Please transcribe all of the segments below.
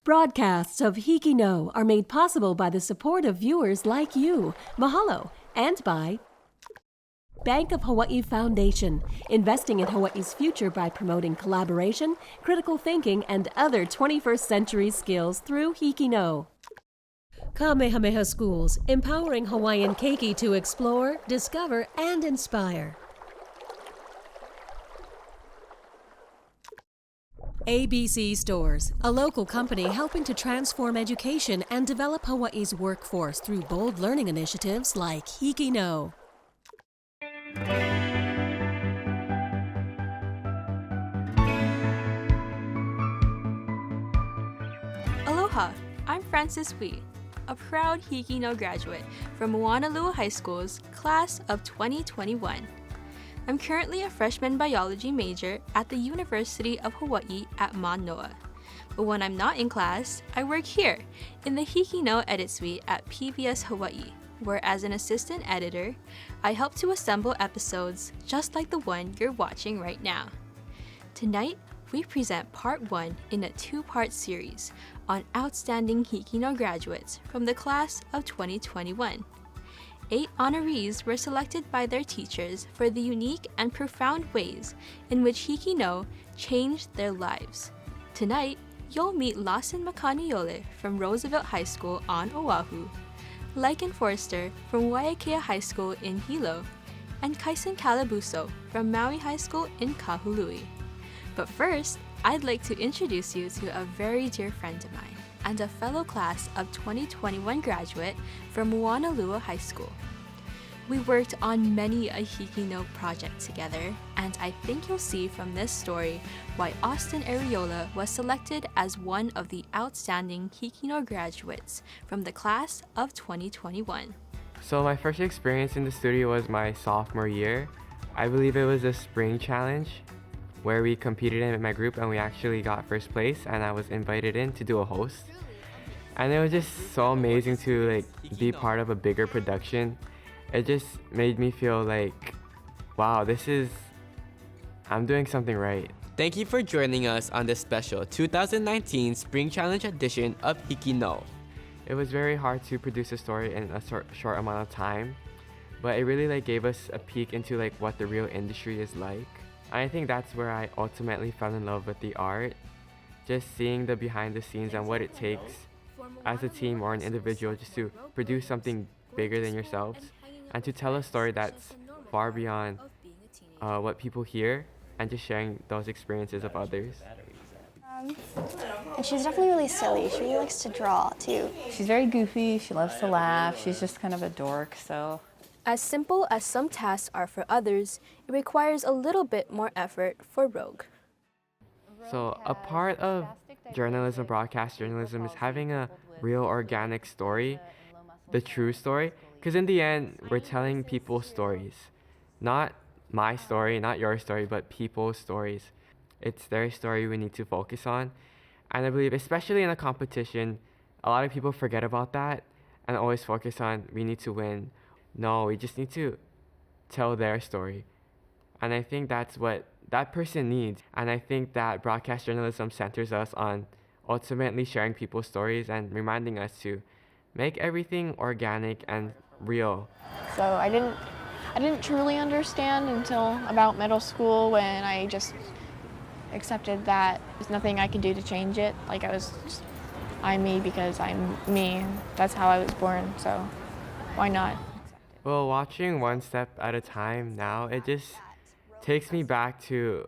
Broadcasts of HIKI NŌ are made possible by the support of viewers like you. Mahalo. And by Bank of Hawaii Foundation, investing in Hawaii's future by promoting collaboration, critical thinking, and other 21st century skills through HIKI NŌ. Kamehameha Schools, empowering Hawaiian keiki to explore, discover, and inspire. ABC Stores, a local company helping to transform education and develop Hawaii's workforce through bold learning initiatives like HIKI NŌ. Aloha, I'm Francis Wee, a proud HIKI NŌ graduate from Moanalua High School's class of 2021. I'm currently a freshman biology major at the University of Hawaii at Manoa. But when I'm not in class, I work here in the HIKI NŌ Edit Suite at PBS Hawaii, where as an assistant editor, I help to assemble episodes just like the one you're watching right now. Tonight, we present part 1 in a 2-part series on outstanding HIKI NŌ graduates from the class of 2021. 8 honorees were selected by their teachers for the unique and profound ways in which HIKI NŌ changed their lives. Tonight, you'll meet Lawson Makaniole from Roosevelt High School on Oahu, Lykan Forster from Waiakea High School in Hilo, and Kaisen Calibuso from Maui High School in Kahului. But first, I'd like to introduce you to a very dear friend of mine and a fellow class of 2021 graduate from Moanalua High School. We worked on many a HIKI NŌ project together, and I think you'll see from this story why Austin Areola was selected as one of the outstanding HIKI NŌ graduates from the class of 2021. So my first experience in the studio was my sophomore year. I believe it was a spring challenge where we competed in my group and we actually got first place, and I was invited in to do a host. And it was just so amazing to be part of a bigger production. It just made me feel like, wow, I'm doing something right. Thank you for joining us on this special 2019 Spring Challenge edition of HIKI NŌ. It was very hard to produce a story in a short amount of time, but it really gave us a peek into what the real industry is like. I think that's where I ultimately fell in love with the art, just seeing the behind the scenes and what it takes as a team or an individual just to produce something bigger than yourselves and to tell a story that's far beyond what people hear, and just sharing those experiences of others. And she's definitely really silly. She really likes to draw too. She's very goofy, she loves to laugh, she's just kind of a dork, so. As simple as some tasks are for others, it requires a little bit more effort for Rogue. So a part of journalism, broadcast journalism, is having a real organic story, the true story. Because in the end, we're telling people's stories. Not my story, not your story, but people's stories. It's their story we need to focus on. And I believe, especially in a competition, a lot of people forget about that and always focus on, we need to win. No, we just need to tell their story. And I think that's what that person needs. And I think that broadcast journalism centers us on ultimately sharing people's stories and reminding us to make everything organic and real. So I didn't truly understand until about middle school, when I just accepted that there's nothing I could do to change it. I'm me because I'm me. That's how I was born, so why not? Well, watching one step at a time now, it just takes me back to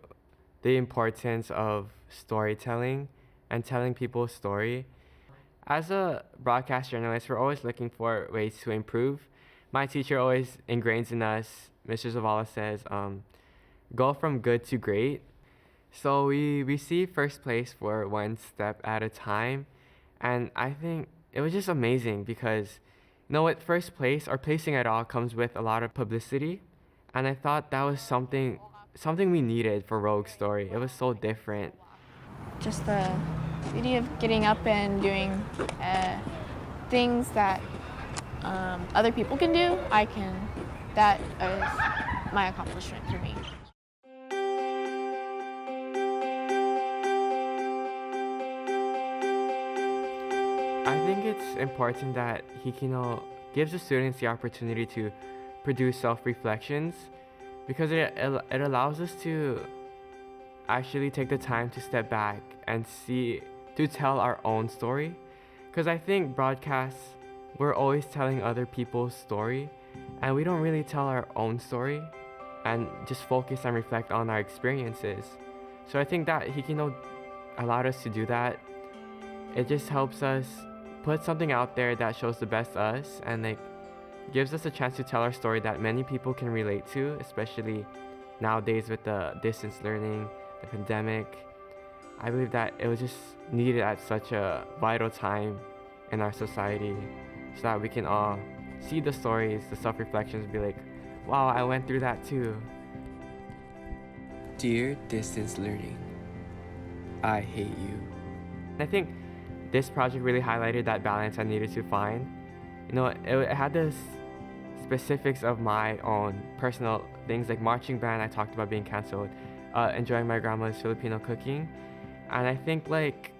the importance of storytelling and telling people's story. As a broadcast journalist, we're always looking for ways to improve. My teacher always ingrains in us, Mr. Zavala says, go from good to great. So we received first place for one step at a time. And I think it was just amazing because, with first place or placing at all comes with a lot of publicity. And I thought that was something we needed for Rogue's story. It was so different. Just the beauty of getting up and doing things that other people can do, that is my accomplishment for me. I think it's important that HIKI NŌ gives the students the opportunity to produce self-reflections, because it allows us to actually take the time to step back and to tell our own story. Because I think broadcasts, we're always telling other people's story, and we don't really tell our own story and just focus and reflect on our experiences. So I think that HIKI NŌ allowed us to do that. It just helps us put something out there that shows the best us, and like gives us a chance to tell our story that many people can relate to, especially nowadays with the distance learning, the pandemic. I believe that it was just needed at such a vital time in our society, so that we can all see the stories, the self-reflections, be like, wow, I went through that too. Dear distance learning, I hate you. I think this project really highlighted that balance I needed to find. You know, it had the specifics of my own personal things, like marching band, I talked about being canceled, enjoying my grandma's Filipino cooking. And I think like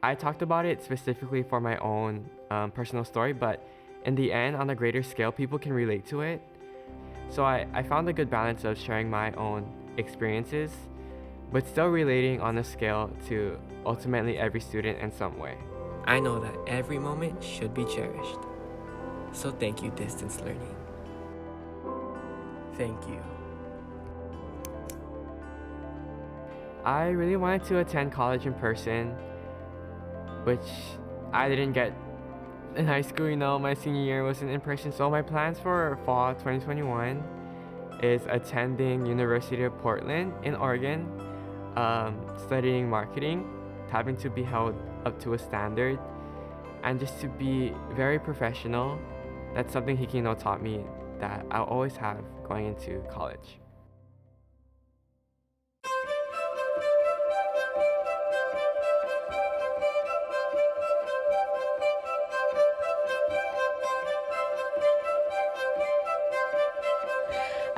I talked about it specifically for my own personal story, but in the end, on a greater scale, people can relate to it. So I found a good balance of sharing my own experiences, but still relating on a scale to ultimately every student in some way. I know that every moment should be cherished. So thank you, distance learning. Thank you. I really wanted to attend college in person, which I didn't get in high school. You know, my senior year wasn't in person. So my plans for fall 2021 is attending University of Portland in Oregon, studying marketing, having to be held up to a standard, and just to be very professional. That's something HIKI NŌ taught me that I'll always have going into college.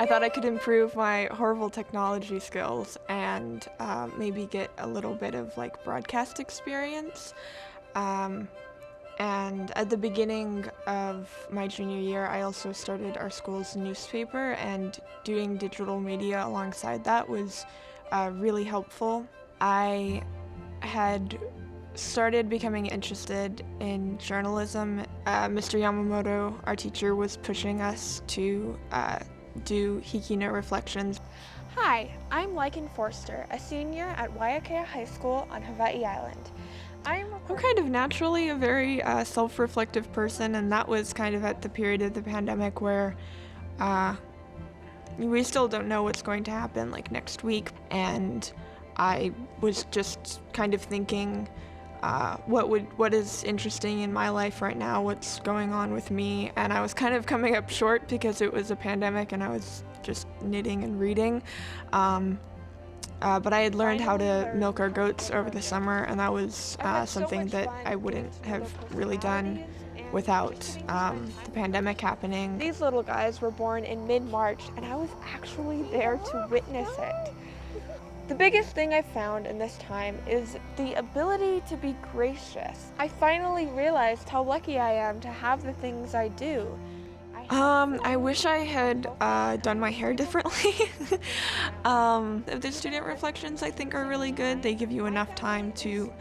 I thought I could improve my horrible technology skills and maybe get a little bit of like broadcast experience. And at the beginning of my junior year, I also started our school's newspaper, and doing digital media alongside that was really helpful. I had started becoming interested in journalism. Mr. Yamamoto, our teacher, was pushing us to do HIKI NŌ reflections. Hi, I'm Lykan Forster, a senior at Waiakea High School on Hawaii Island. I'm kind of naturally a very self-reflective person, and that was kind of at the period of the pandemic where we still don't know what's going to happen like next week, and I was just kind of thinking what is interesting in my life right now, what's going on with me, and I was kind of coming up short because it was a pandemic and I was just knitting and reading. But I had learned how to milk our goats over the summer, and that was something that I wouldn't have really done without the pandemic happening. These little guys were born in mid-March, and I was actually there to witness it. The biggest thing I found in this time is the ability to be gracious. I finally realized how lucky I am to have the things I do. I wish I had done my hair differently. The student reflections, I think, are really good. They give you enough time to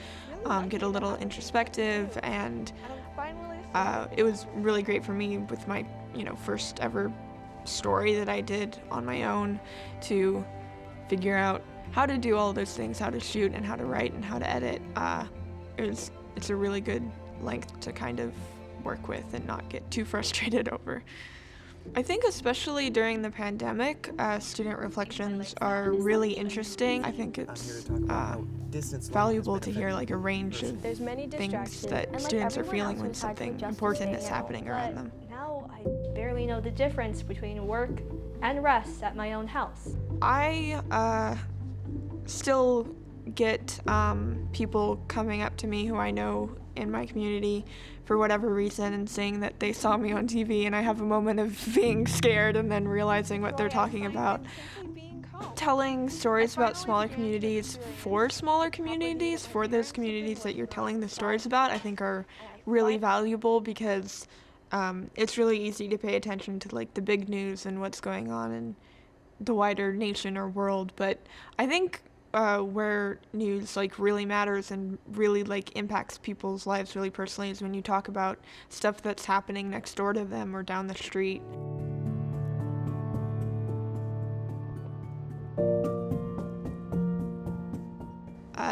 get a little introspective, and it was really great for me with my, first ever story that I did on my own to figure out how to do all those things, how to shoot and how to write and how to edit. It's a really good length to kind of work with and not get too frustrated over. I think especially during the pandemic, student reflections are really interesting. I think it's valuable to hear like a range of things that students are feeling when something important is happening around them. Now I barely know the difference between work and rest at my own house. I still get people coming up to me who I know in my community for whatever reason and saying that they saw me on TV, and I have a moment of being scared and then realizing what they're talking about. telling stories about smaller communities, for those communities that you're telling the stories about, I think are really valuable because it's really easy to pay attention to like the big news and what's going on in the wider nation or world, but I think where news like really matters and really like impacts people's lives really personally is when you talk about stuff that's happening next door to them or down the street.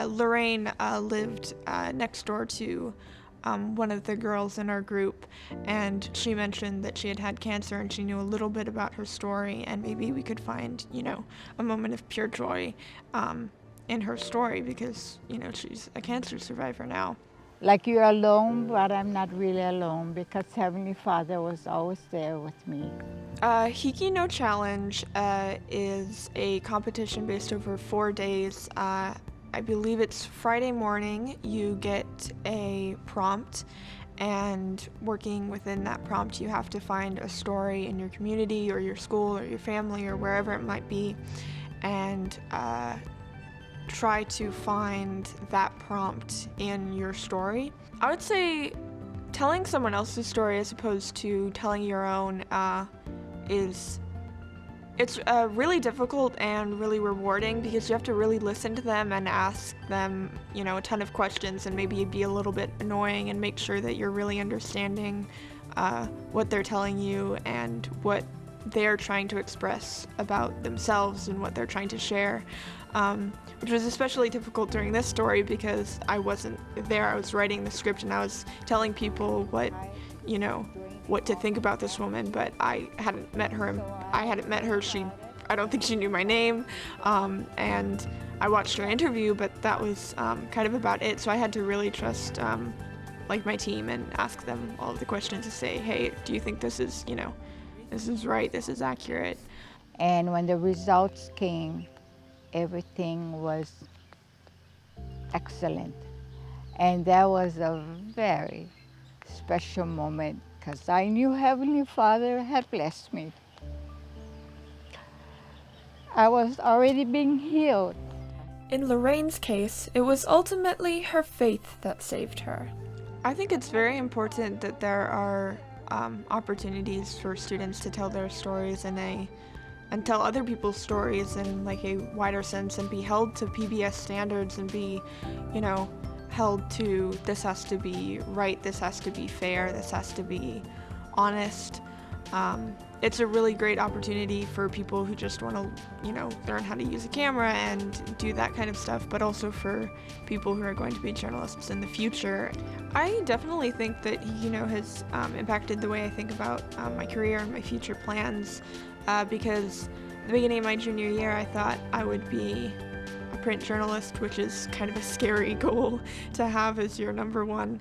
Lorraine lived next door to one of the girls in our group, and she mentioned that she had had cancer and she knew a little bit about her story, and maybe we could find, a moment of pure joy in her story because, she's a cancer survivor now. Like you're alone, but I'm not really alone because Heavenly Father was always there with me. HIKI NŌ Challenge is a competition based over 4 days. I believe it's Friday morning. You get a prompt, and working within that prompt, you have to find a story in your community or your school or your family or wherever it might be, and try to find that prompt in your story. I would say telling someone else's story as opposed to telling your own it's really difficult and really rewarding because you have to really listen to them and ask them, a ton of questions and maybe be a little bit annoying and make sure that you're really understanding what they're telling you and what they're trying to express about themselves and what they're trying to share, which was especially difficult during this story because I wasn't there. I was writing the script and I was telling people what to think about this woman, but I hadn't met her. I don't think she knew my name, and I watched her interview, but that was kind of about it. So I had to really trust my team and ask them all of the questions to say, hey, do you think this is right, this is accurate? And when the results came, everything was excellent. And that was a very special moment because I knew Heavenly Father had blessed me. I was already being healed. In Lorraine's case, it was ultimately her faith that saved her. I think it's very important that there are opportunities for students to tell their stories and tell other people's stories in like a wider sense and be held to PBS standards and be, held to this has to be right, this has to be fair, this has to be honest. It's a really great opportunity for people who just want to, learn how to use a camera and do that kind of stuff, but also for people who are going to be journalists in the future. I definitely think that HIKI has impacted the way I think about my career and my future plans because at the beginning of my junior year, I thought I would be a print journalist, which is kind of a scary goal to have as your number one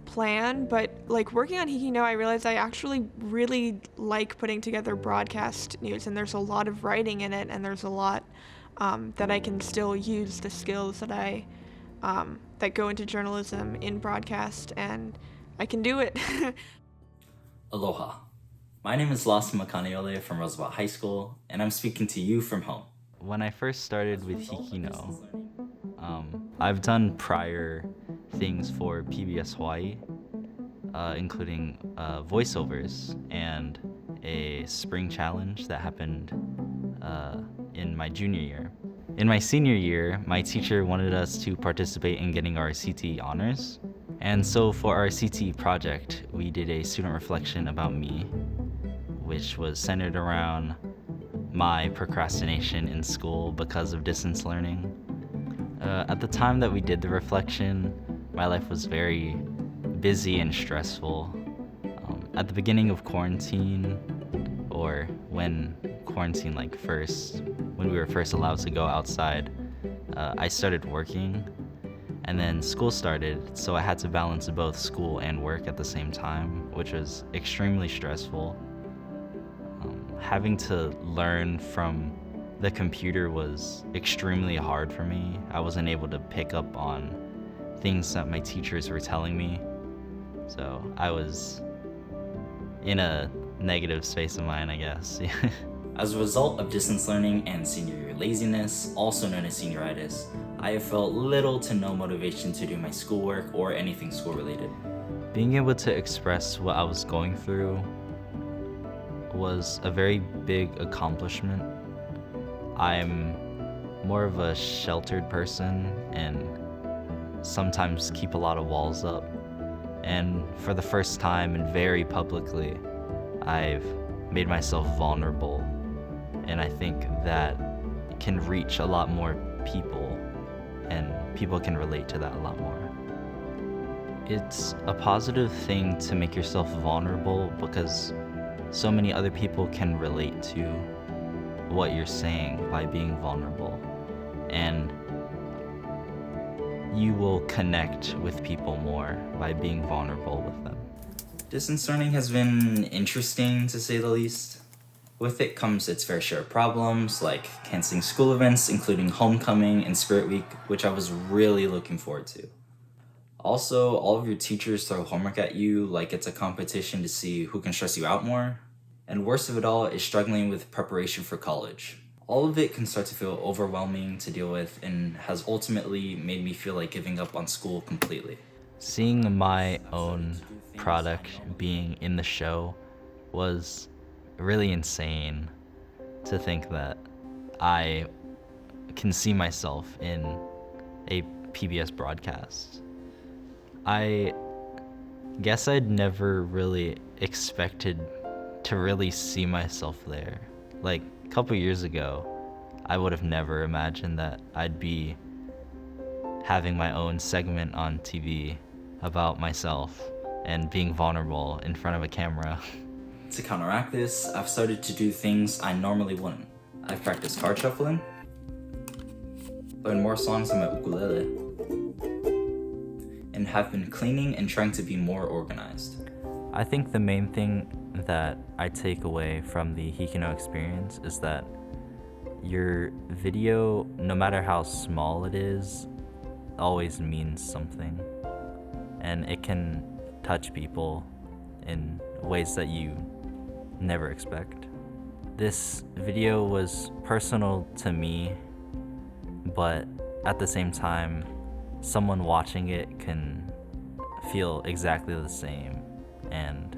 plan, but like working on HIKI NŌ, I realized I actually really like putting together broadcast news, and there's a lot of writing in it, and there's a lot that I can still use the skills that I that go into journalism in broadcast, and I can do it. Aloha. My name is Lawson Makaniole from Roosevelt High School, and I'm speaking to you from home. When I first started with HIKI NŌ, I've done prior things for PBS Hawaii, including voiceovers and a spring challenge that happened in my junior year. In my senior year, my teacher wanted us to participate in getting our CTE honors. And so for our CTE project, we did a student reflection about me, which was centered around my procrastination in school because of distance learning. At the time that we did the reflection, my life was very busy and stressful. At the beginning of quarantine, or when quarantine when we were first allowed to go outside, I started working, and then school started, so I had to balance both school and work at the same time, which was extremely stressful. Having to learn from the computer was extremely hard for me. I wasn't able to pick up on things that my teachers were telling me, so I was in a negative space of mind, I guess. As a result of distance learning and senior year laziness, also known as senioritis, I have felt little to no motivation to do my schoolwork or anything school related. Being able to express what I was going through was a very big accomplishment. I'm more of a sheltered person and sometimes keep a lot of walls up. And for the first time and very publicly, I've made myself vulnerable. And I think that can reach a lot more people, and people can relate to that a lot more. It's a positive thing to make yourself vulnerable because so many other people can relate to what you're saying by being vulnerable. And you will connect with people more by being vulnerable with them. Distance learning has been interesting, to say the least. With it comes its fair share of problems, like canceling school events, including homecoming and Spirit Week, which I was really looking forward to. Also, all of your teachers throw homework at you like it's a competition to see who can stress you out more. And worst of it all is struggling with preparation for college. All of it can start to feel overwhelming to deal with and has ultimately made me feel like giving up on school completely. Seeing my own product being in the show was really insane, to think that I can see myself in a PBS broadcast. I guess I'd never really expected to really see myself there. Like a couple years ago, I would have never imagined that I'd be having my own segment on TV about myself and being vulnerable in front of a camera. To counteract this, I've started to do things I normally wouldn't. I've practiced card shuffling, learned more songs on my ukulele, and have been cleaning and trying to be more organized. I think the main thing that I take away from the HIKI NŌ experience is that your video, no matter how small it is, always means something. And it can touch people in ways that you never expect. This video was personal to me, but at the same time, someone watching it can feel exactly the same and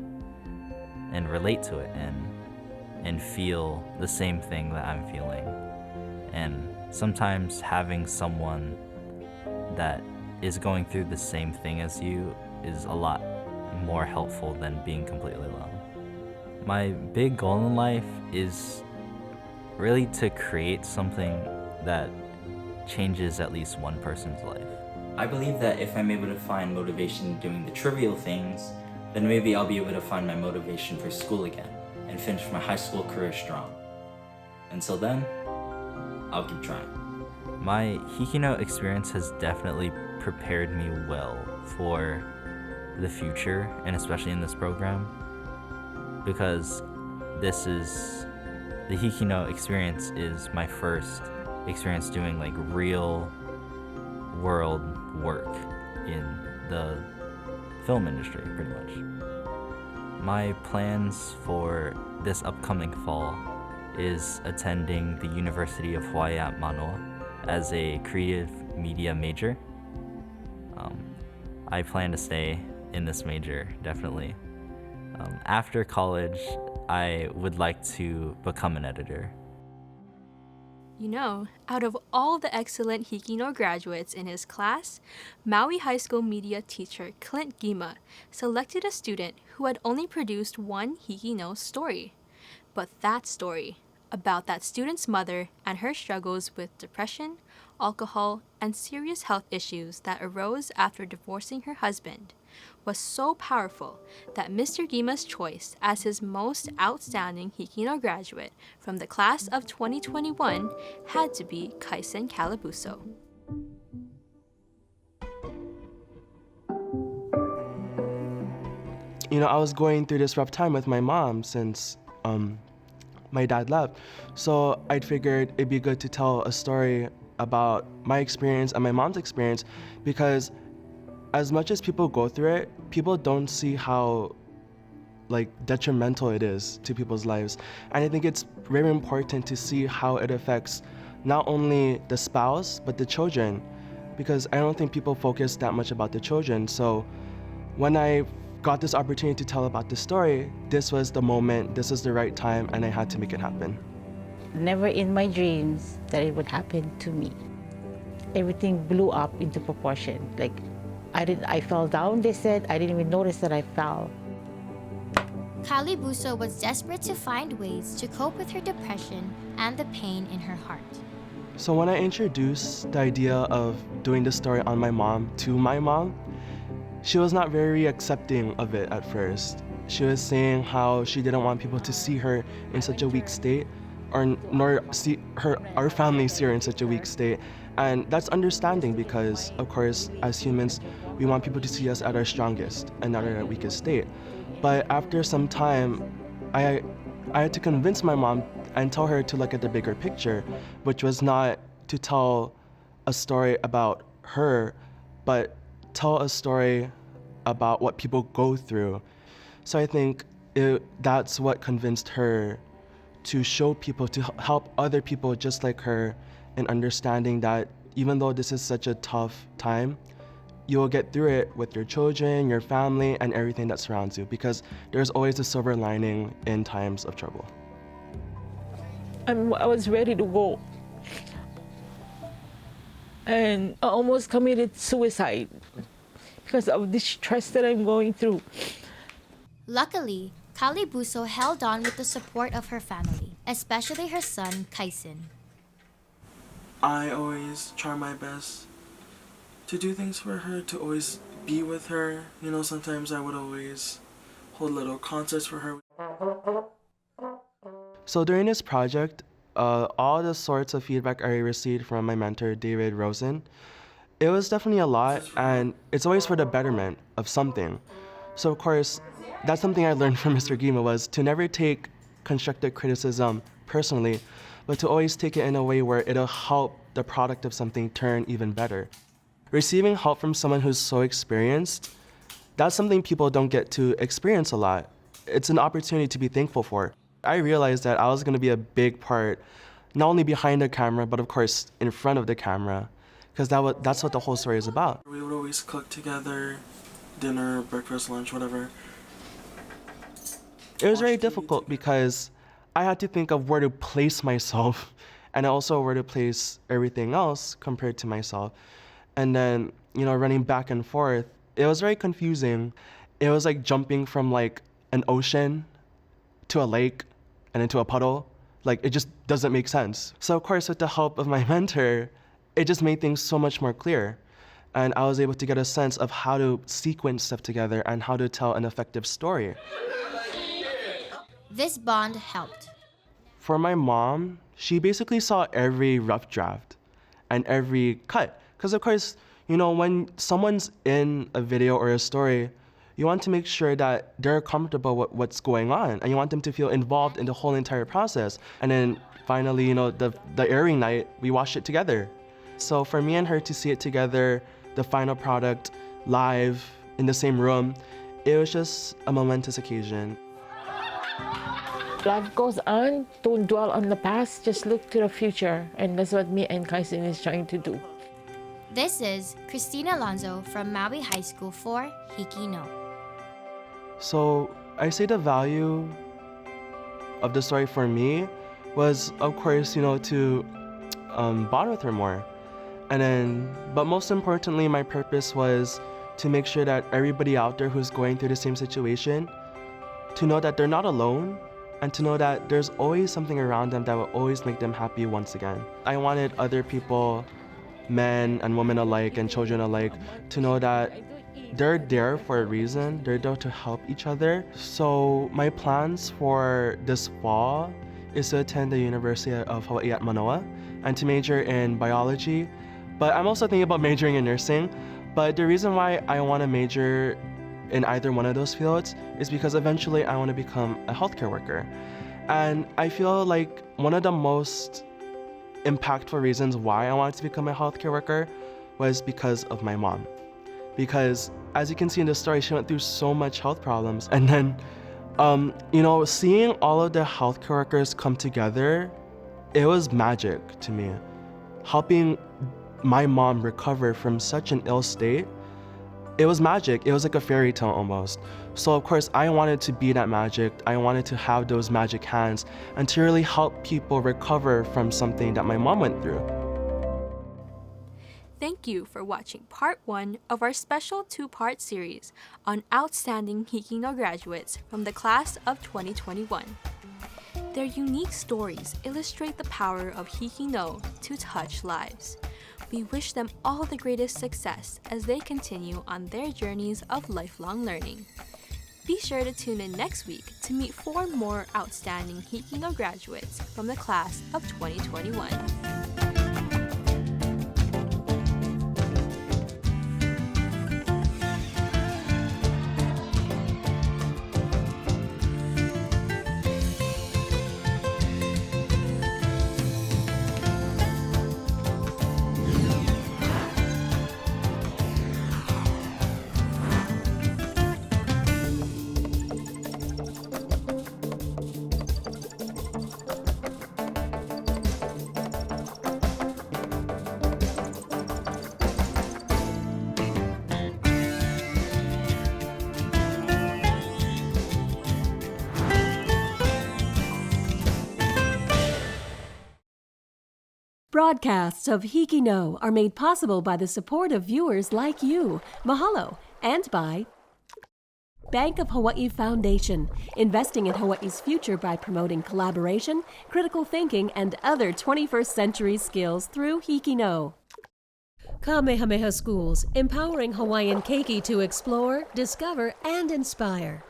relate to it and feel the same thing that I'm feeling. And sometimes having someone that is going through the same thing as you is a lot more helpful than being completely alone. My big goal in life is really to create something that changes at least one person's life. I believe that if I'm able to find motivation doing the trivial things, then maybe I'll be able to find my motivation for school again and finish my high school career strong. Until then, I'll keep trying. My HIKI NŌ experience has definitely prepared me well for the future, and especially in this program, because the HIKI NŌ experience is my first experience doing like real world work in the film industry, pretty much. My plans for this upcoming fall is attending the University of Hawaii at Manoa as a creative media major. I plan to stay in this major, definitely. After college, I would like to become an editor. You know, out of all the excellent HIKI NŌ graduates in his class, Maui High School media teacher Clint Gima selected a student who had only produced one HIKI NŌ story. But that story, about that student's mother and her struggles with depression, alcohol, and serious health issues that arose after divorcing her husband, was so powerful that Mr. Gima's choice as his most outstanding HIKI NŌ graduate from the class of 2021 had to be Kaisen Calibuso. You know, I was going through this rough time with my mom since my dad left. So I figured it'd be good to tell a story about my experience and my mom's experience, because as much as people go through it, people don't see how like detrimental it is to people's lives. And I think it's very important to see how it affects not only the spouse, but the children, because I don't think people focus that much about the children. So when I got this opportunity to tell about this story, this was the moment, this is the right time, and I had to make it happen. Never in my dreams that it would happen to me. Everything blew up into proportion. Like, I fell down, they said. I didn't even notice that I fell. Calibuso was desperate to find ways to cope with her depression and the pain in her heart. So when I introduced the idea of doing the story on my mom to my mom, she was not very accepting of it at first. She was saying how she didn't want people to see her in such a weak state, or nor see our family see her in such a weak state. And that's understanding because, of course, as humans, we want people to see us at our strongest and not at our weakest state. But after some time, I had to convince my mom and tell her to look at the bigger picture, which was not to tell a story about her, but tell a story about what people go through. So I think that's what convinced her to show people, to help other people just like her in understanding that even though this is such a tough time, you will get through it with your children, your family, and everything that surrounds you, because there's always a silver lining in times of trouble. I was ready to go. And I almost committed suicide because of the stress that I'm going through. Luckily, Calibuso held on with the support of her family, especially her son, Kaisen. I always try my best to do things for her, to always be with her. You know, sometimes I would always hold little concerts for her. So during this project, all the sorts of feedback I received from my mentor, David Rosen, it was definitely a lot, and it's always for the betterment of something. So of course, that's something I learned from Mr. Gima, was to never take constructive criticism personally, but to always take it in a way where it'll help the product of something turn even better. Receiving help from someone who's so experienced, that's something people don't get to experience a lot. It's an opportunity to be thankful for. I realized that I was going to be a big part, not only behind the camera, but of course in front of the camera, because that's what the whole story is about. We would always cook together, dinner, breakfast, lunch, whatever. It was very difficult because I had to think of where to place myself and also where to place everything else compared to myself. And then, you know, running back and forth, it was very confusing. It was like jumping from like an ocean to a lake and into a puddle. Like, it just doesn't make sense. So of course, with the help of my mentor, it just made things so much more clear. And I was able to get a sense of how to sequence stuff together and how to tell an effective story. This bond helped. For my mom, she basically saw every rough draft and every cut. Because of course, you know, when someone's in a video or a story, you want to make sure that they're comfortable with what's going on, and you want them to feel involved in the whole entire process. And then finally, you know, the airing night, we watched it together. So for me and her to see it together, the final product, live, in the same room, it was just a momentous occasion. Life goes on, don't dwell on the past, just look to the future. And that's what me and Kaisen is trying to do. This is Christina Alonzo from Maui High School for HIKI NŌ. So I say the value of the story for me was, of course, you know, to bond with her more. And then, but most importantly, my purpose was to make sure that everybody out there who's going through the same situation, to know that they're not alone, and to know that there's always something around them that will always make them happy once again. I wanted other people, men and women alike and children alike, to know that they're there for a reason. They're there to help each other. So my plans for this fall is to attend the University of Hawaii at Manoa and to major in biology. But I'm also thinking about majoring in nursing. But the reason why I want to major in either one of those fields is because eventually I want to become a healthcare worker. And I feel like one of the most impactful reasons why I wanted to become a healthcare worker was because of my mom. Because as you can see in the story, she went through so much health problems. And then Seeing all of the healthcare workers come together, it was magic to me. Helping my mom recover from such an ill state, it was magic. It was like a fairy tale almost. So of course, I wanted to be that magic. I wanted to have those magic hands and to really help people recover from something that my mom went through. Thank you for watching part 1 of our special 2-part series on outstanding HIKI NŌ graduates from the class of 2021. Their unique stories illustrate the power of HIKI NŌ to touch lives. We wish them all the greatest success as they continue on their journeys of lifelong learning. Be sure to tune in next week to meet 4 more outstanding HIKI NŌ graduates from the class of 2021. Broadcasts of HIKI NŌ are made possible by the support of viewers like you. Mahalo. And by Bank of Hawaii Foundation, investing in Hawaii's future by promoting collaboration, critical thinking, and other 21st century skills through HIKI NŌ. Kamehameha Schools, empowering Hawaiian keiki to explore, discover, and inspire.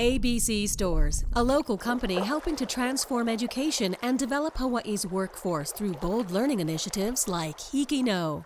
ABC Stores, a local company helping to transform education and develop Hawaii's workforce through bold learning initiatives like HIKI NŌ.